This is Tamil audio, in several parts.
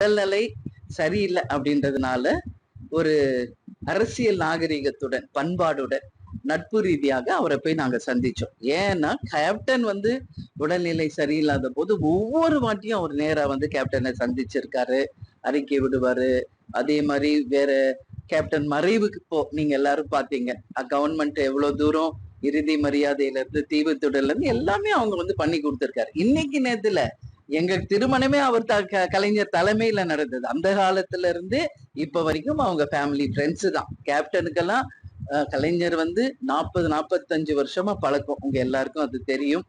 உடல்நிலை சரியில்லை அப்படின்றதுனால ஒரு அரசியல் நாகரிகத்துடன் பண்பாடுடன் நட்பு ரீதியாக அவரை போய் நாங்க சந்திச்சோம். ஏன்னா கேப்டன் வந்து உடல்நிலை சரியில்லாத போது ஒவ்வொரு வாட்டியும் அவர் நேரா வந்து கேப்டனை சந்திச்சிருக்காரு, அறிக்கை விடுவாரு. அதே மாதிரி வேற கேப்டன் மறைவுக்கு நீங்க எல்லாரும் பாத்தீங்க. கவர்மெண்ட் எவ்வளவு தூரம் இறுதி மரியாதையில இருந்து தீவுத்திடல இருந்து எல்லாமே அவங்க வந்து பண்ணி கொடுத்திருக்காரு. இன்னைக்கு நேரத்துல எங்க திருமணமே அவர் கலைஞர் தலைமையில நடந்தது. அந்த காலத்துல இருந்து இப்ப வரைக்கும் அவங்க ஃபேமிலி ஃப்ரெண்ட்ஸ் தான். கேப்டனுக்கெல்லாம் கலைஞர் வந்து 40-45 வருஷமா பழக்கம். உங்க எல்லாருக்கும் அது தெரியும்.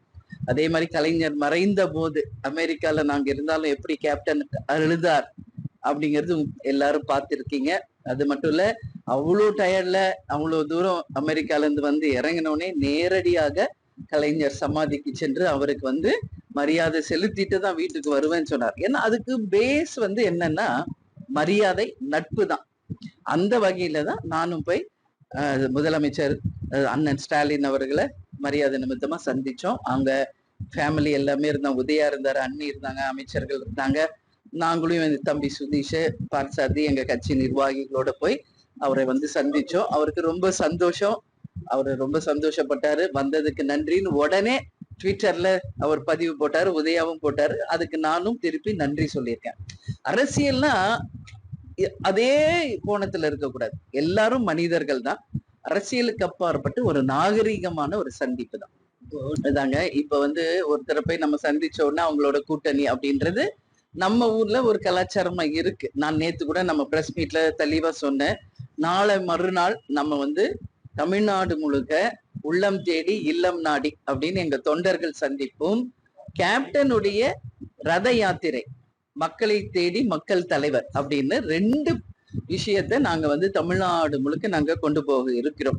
அதே மாதிரி கலைஞர் மறைந்த போது அமெரிக்கால நாங்க இருந்தாலும் எப்படி கேப்டன் அழுதார் அப்படிங்கிறது எல்லாரும் பார்த்திருக்கீங்க. அது மட்டும் இல்ல, அவ்வளோ டயர்ட்ல அவ்வளவு தூரம் அமெரிக்கால இருந்து வந்து இறங்கினோடனே நேரடியாக கலைஞர் சமாதிக்கு சென்று அவருக்கு வந்து மரியாதை செலுத்திட்டு தான் வீட்டுக்கு வருவேன்னு சொன்னார். ஏன்னா அதுக்கு பேஸ் வந்து என்னன்னா மரியாதை, நட்பு தான். அந்த வகையில தான் நானும் போய் முதலமைச்சர் அண்ணன் ஸ்டாலின் அவர்களை மரியாதை நிமித்தமா சந்திச்சோம். அங்க ஃபேமிலி எல்லாமே இருந்தாங்க. உதயா இருந்தாரு, அண்ணி இருந்தாங்க, அமைச்சர்கள் இருந்தாங்க. நாங்களும் என் தம்பி சுதீஷ், பார்சாதி, எங்க கட்சி நிர்வாகிகளோட போய் அவரை வந்து சந்திச்சோம். அவருக்கு ரொம்ப சந்தோஷம். அவரு ரொம்ப சந்தோஷப்பட்டாரு. வந்ததுக்கு நன்றின்னு உடனே ட்விட்டர்ல அவர் பதிவு போட்டாரு, உதயாவும் போட்டாரு. அதுக்கு நானும் திருப்பி நன்றி சொல்லியிருக்கேன். அரசியல்னா அதே கோணத்துல இருக்கக்கூடாது. எல்லாரும் மனிதர்கள் தான். அரசியலுக்கு அப்பாற்பட்டு ஒரு நாகரிகமான ஒரு சந்திப்பு தான். இதாங்க இப்ப வந்து ஒருத்தரை போய் நம்ம சந்திச்ச உடனே அவங்களோட கூட்டணி அப்படின்றது நம்ம ஊர்ல ஒரு கலாச்சாரமா இருக்கு. நான் நேத்து கூட நம்ம பிரஸ் மீட்ல தெளிவா சொன்னேன். நாளை மறுநாள் நம்ம வந்து தமிழ்நாடு முழுக்க உள்ளம் தேடி இல்லம் நாடி அப்படின்னு எங்க தொண்டர்கள் சந்திப்பும், கேப்டனுடைய ரத யாத்திரை மக்களை தேடி மக்கள் தலைவர் அப்படின்னு 2 விஷயத்த நாங்க வந்து தமிழ்நாடு முழுக்க நாங்க கொண்டு போக இருக்கிறோம்.